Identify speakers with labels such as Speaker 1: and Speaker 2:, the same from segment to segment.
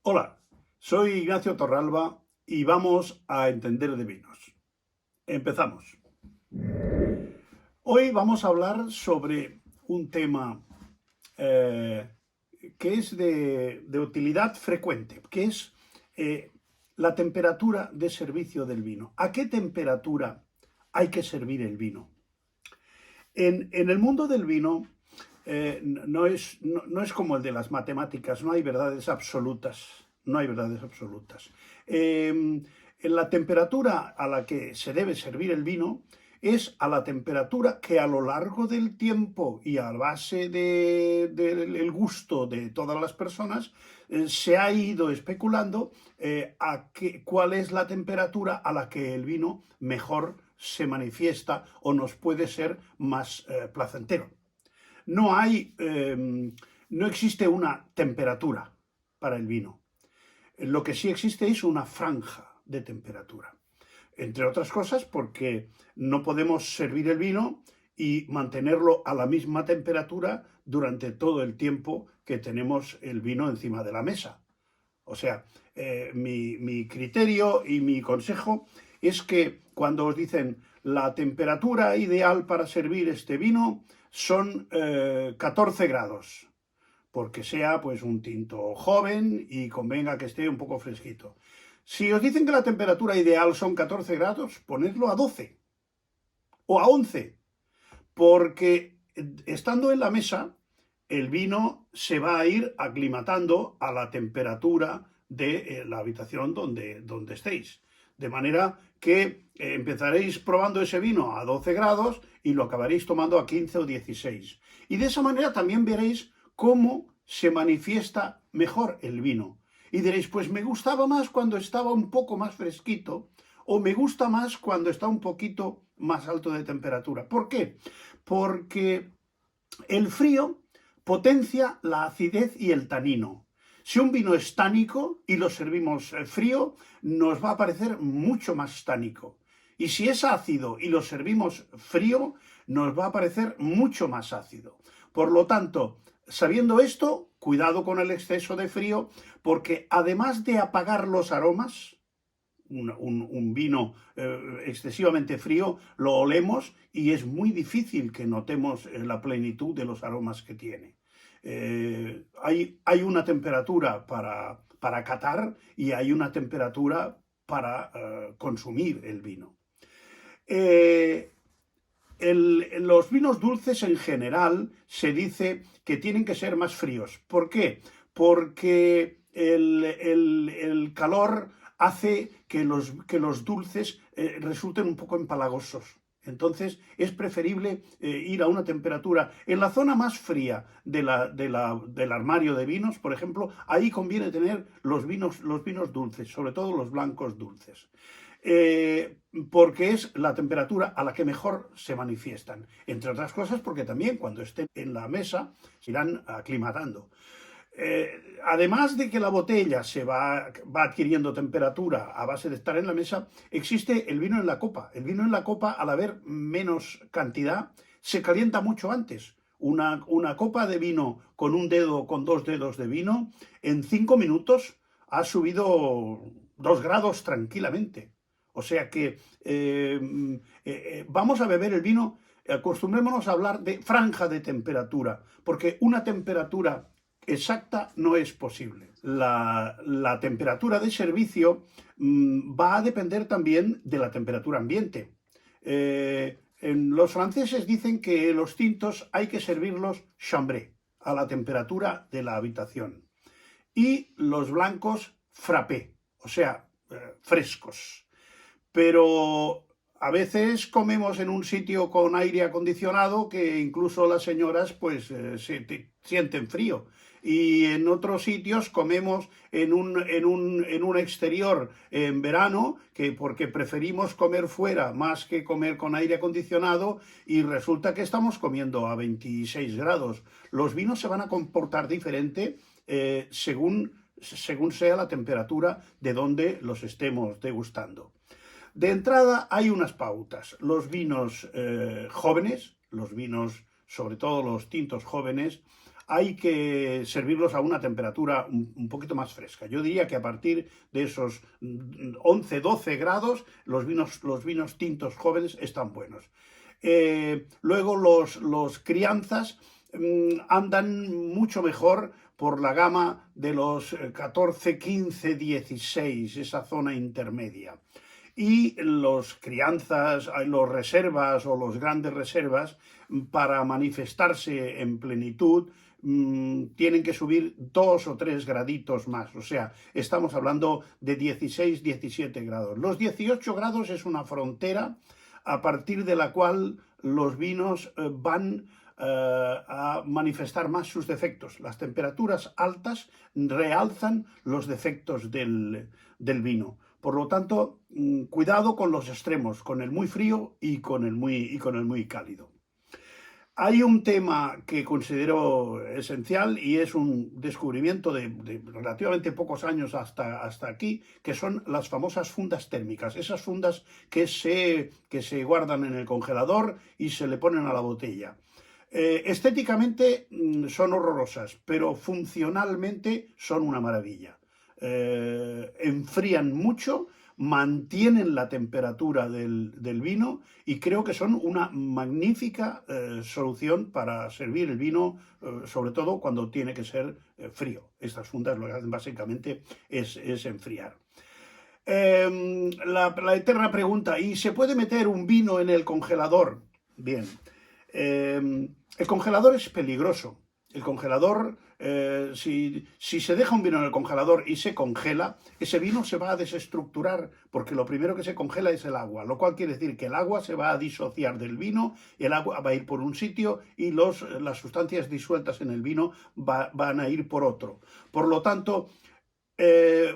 Speaker 1: Hola, soy Ignacio Torralba y vamos a entender de vinos. Empezamos. Hoy vamos a hablar sobre un tema eh, que es de utilidad frecuente, que es eh, la temperatura de servicio del vino. ¿A qué temperatura hay que servir el vino? En el mundo del vino no es como el de las matemáticas, no hay verdades absolutas, no hay verdades absolutas. En la temperatura a la que se debe servir el vino es a la temperatura que a lo largo del tiempo y a base del gusto de todas las personas se ha ido especulando cuál es la temperatura a la que el vino mejor se manifiesta o nos puede ser más placentero. No hay, no existe una temperatura para el vino. Lo que sí existe es una franja de temperatura. Entre otras cosas porque no podemos servir el vino y mantenerlo a la misma temperatura durante todo el tiempo que tenemos el vino encima de la mesa. O sea, mi criterio y mi consejo es que cuando os dicen la temperatura ideal para servir este vino son 14 grados, porque sea pues un tinto joven y convenga que esté un poco fresquito. Si os dicen que la temperatura ideal son 14 grados, ponedlo a 12 o a 11, porque estando en la mesa, el vino se va a ir aclimatando a la temperatura de la habitación donde estéis. De manera que empezaréis probando ese vino a 12 grados y lo acabaréis tomando a 15 o 16. Y de esa manera también veréis cómo se manifiesta mejor el vino. Y diréis, pues me gustaba más cuando estaba un poco más fresquito o me gusta más cuando está un poquito más alto de temperatura. ¿Por qué? Porque el frío potencia la acidez y el tanino. Si un vino es tánico y lo servimos frío, nos va a parecer mucho más tánico. Y si es ácido y lo servimos frío, nos va a parecer mucho más ácido. Por lo tanto, sabiendo esto, cuidado con el exceso de frío, porque además de apagar los aromas, un vino excesivamente frío, lo olemos y es muy difícil que notemos la plenitud de los aromas que tiene. Hay una temperatura para catar y hay una temperatura para consumir el vino. Eh, los vinos dulces en general se dice que tienen que ser más fríos. ¿Por qué? Porque el calor hace que los dulces resulten un poco empalagosos. Entonces es preferible ir a una temperatura. En la zona más fría del armario de vinos, por ejemplo, ahí conviene tener los vinos dulces, sobre todo los blancos dulces. Porque es la temperatura a la que mejor se manifiestan. Entre otras cosas porque también cuando estén en la mesa se irán aclimatando. Además de que la botella va adquiriendo temperatura a base de estar en la mesa, existe el vino en la copa. El vino en la copa, al haber menos cantidad, se calienta mucho antes. Una copa de vino con un dedo o con dos dedos de vino, en 5 minutos ha subido 2 grados tranquilamente. O sea que vamos a beber el vino, acostumbrémonos a hablar de franja de temperatura, porque una temperatura exacta no es posible. La temperatura de servicio va a depender también de la temperatura ambiente. Los franceses dicen que los tintos hay que servirlos chambré, a la temperatura de la habitación. Y los blancos frappé, o sea, frescos. Pero a veces comemos en un sitio con aire acondicionado que incluso las señoras pues sienten frío. Y en otros sitios comemos en un exterior en verano, porque preferimos comer fuera más que comer con aire acondicionado, y resulta que estamos comiendo a 26 grados. Los vinos se van a comportar diferente según sea la temperatura de donde los estemos degustando. De entrada hay unas pautas. Los vinos jóvenes, los vinos, sobre todo los tintos jóvenes, hay que servirlos a una temperatura un poquito más fresca. Yo diría que a partir de esos 11, 12 grados, los vinos tintos jóvenes están buenos. Luego los crianzas andan mucho mejor por la gama de los 14, 15, 16, esa zona intermedia. Y los crianzas, los reservas o los grandes reservas, para manifestarse en plenitud, tienen que subir 2 o 3 graditos más. O sea, estamos hablando de 16, 17 grados. Los 18 grados es una frontera a partir de la cual los vinos van a manifestar más sus defectos. Las temperaturas altas realzan los defectos del vino. Por lo tanto, cuidado con los extremos, con el muy frío y con el muy cálido. Hay un tema que considero esencial y es un descubrimiento de relativamente pocos años hasta aquí, que son las famosas fundas térmicas, esas fundas que se guardan en el congelador y se le ponen a la botella. Estéticamente son horrorosas, pero funcionalmente son una maravilla. Enfrían mucho, mantienen la temperatura del vino y creo que son una magnífica solución para servir el vino, sobre todo cuando tiene que ser frío. Estas fundas lo que hacen básicamente es enfriar. La eterna pregunta, ¿y se puede meter un vino en el congelador? Bien, el congelador es peligroso. El congelador, si se deja un vino en el congelador y se congela, ese vino se va a desestructurar porque lo primero que se congela es el agua, lo cual quiere decir que el agua se va a disociar del vino, el agua va a ir por un sitio y las sustancias disueltas en el vino van a ir por otro. Por lo tanto,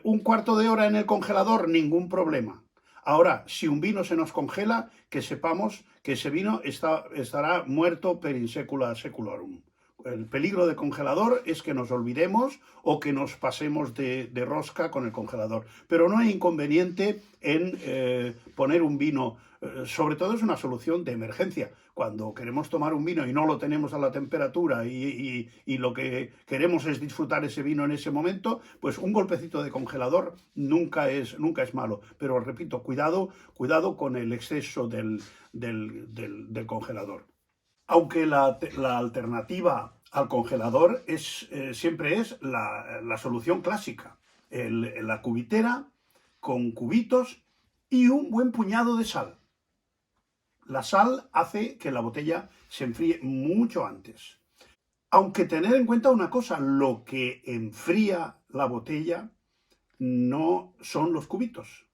Speaker 1: un cuarto de hora en el congelador, ningún problema. Ahora, si un vino se nos congela, que sepamos que ese vino estará muerto per in secula seculorum. El peligro de congelador es que nos olvidemos o que nos pasemos de rosca con el congelador. Pero no hay inconveniente en poner un vino, sobre todo es una solución de emergencia. Cuando queremos tomar un vino y no lo tenemos a la temperatura y lo que queremos es disfrutar ese vino en ese momento, pues un golpecito de congelador nunca es malo. Pero repito, cuidado con el exceso del congelador. Aunque la alternativa al congelador siempre es la solución clásica. La cubitera con cubitos y un buen puñado de sal. La sal hace que la botella se enfríe mucho antes. Aunque tener en cuenta una cosa, lo que enfría la botella no son los cubitos.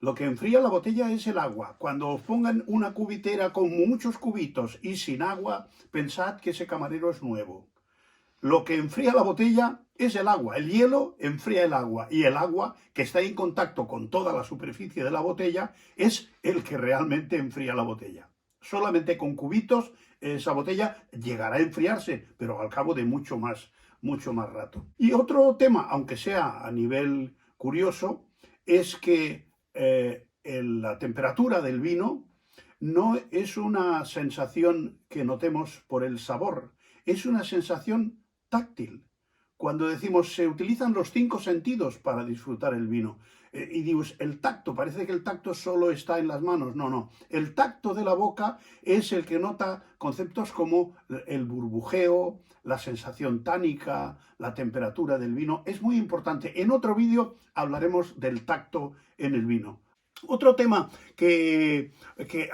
Speaker 1: Lo que enfría la botella es el agua. Cuando os pongan una cubitera con muchos cubitos y sin agua, pensad que ese camarero es nuevo. Lo que enfría la botella es el agua. El hielo enfría el agua y el agua, que está en contacto con toda la superficie de la botella, es el que realmente enfría la botella. Solamente con cubitos esa botella llegará a enfriarse, pero al cabo de mucho más rato. Y otro tema, aunque sea a nivel curioso, es que la temperatura del vino no es una sensación que notemos por el sabor, es una sensación táctil. Cuando decimos se utilizan los 5 sentidos para disfrutar el vino, y digo, el tacto, parece que el tacto solo está en las manos. No. El tacto de la boca es el que nota conceptos como el burbujeo, la sensación tánica, la temperatura del vino. Es muy importante. En otro vídeo hablaremos del tacto en el vino. Otro tema que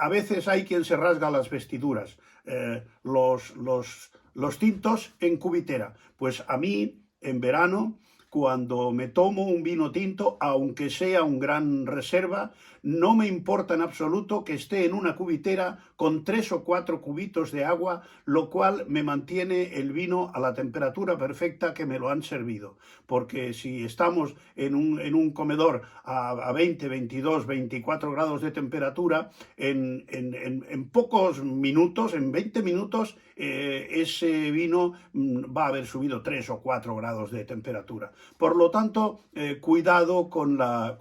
Speaker 1: a veces hay quien se rasga las vestiduras, los tintos en cubitera. Pues a mí, en verano, cuando me tomo un vino tinto, aunque sea un gran reserva, no me importa en absoluto que esté en una cubitera con 3 o 4 cubitos de agua, lo cual me mantiene el vino a la temperatura perfecta que me lo han servido. Porque si estamos en un comedor a 20, 22, 24 grados de temperatura, en pocos minutos, en 20 minutos, ese vino va a haber subido 3 o 4 grados de temperatura. Por lo tanto, cuidado con la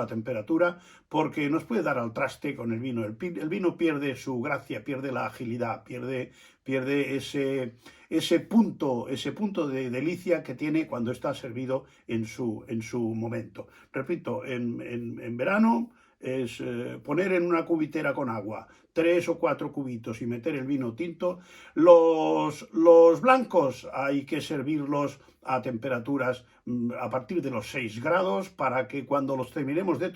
Speaker 1: temperatura, porque nos puede dar al traste con el vino. El vino pierde su gracia, pierde la agilidad, pierde ese punto de delicia que tiene cuando está servido en su momento. Repito, en verano es poner en una cubitera con agua 3 o 4 cubitos y meter el vino tinto. Los blancos hay que servirlos a temperaturas a partir de los 6 grados para que cuando los terminemos de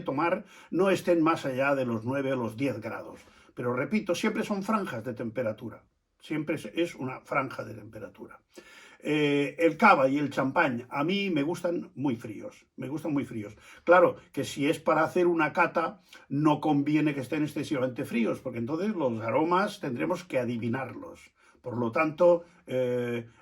Speaker 1: tomar no estén más allá de los 9 o los 10 grados. Pero repito, siempre son franjas de temperatura. Siempre es una franja de temperatura. El cava y el champán a mí me gustan muy fríos, Claro que si es para hacer una cata no conviene que estén excesivamente fríos, porque entonces los aromas tendremos que adivinarlos. Por lo tanto,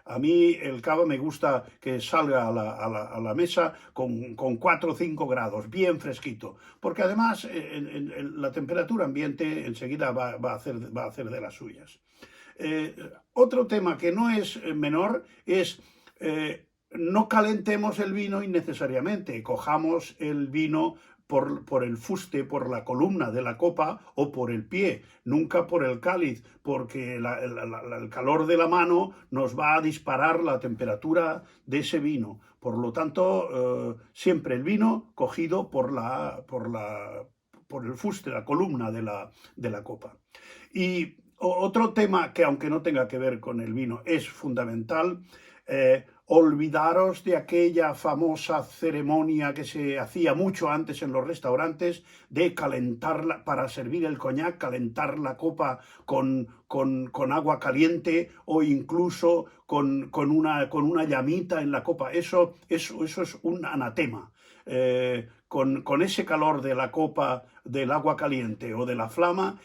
Speaker 1: a mí el cava me gusta que salga a la mesa con 4 o 5 grados, bien fresquito, porque además la temperatura ambiente enseguida va a hacer de las suyas. Otro tema que no es menor es no calentemos el vino innecesariamente, cojamos el vino por el fuste, por la columna de la copa o por el pie, nunca por el cáliz, porque el calor de la mano nos va a disparar la temperatura de ese vino. Por lo tanto, siempre el vino cogido por el fuste, la columna de la copa. Y otro tema que, aunque no tenga que ver con el vino, es fundamental, olvidaros de aquella famosa ceremonia que se hacía mucho antes en los restaurantes de calentarla, para servir el coñac, calentar la copa con agua caliente o incluso con una llamita en la copa. Eso es un anatema. Con ese calor de la copa, del agua caliente o de la flama,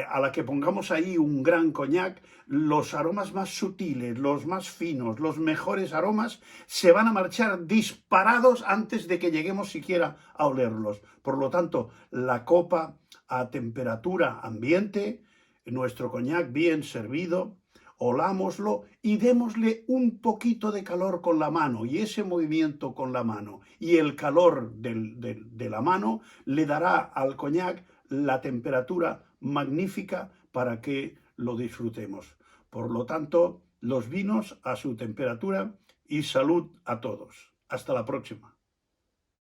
Speaker 1: a la que pongamos ahí un gran coñac, los aromas más sutiles, los más finos, los mejores aromas se van a marchar disparados antes de que lleguemos siquiera a olerlos. Por lo tanto, la copa a temperatura ambiente, nuestro coñac bien servido, olámoslo y démosle un poquito de calor con la mano, y ese movimiento con la mano y el calor de la mano le dará al coñac la temperatura magnífica para que lo disfrutemos. Por lo tanto, los vinos a su temperatura, y salud a todos. Hasta la próxima.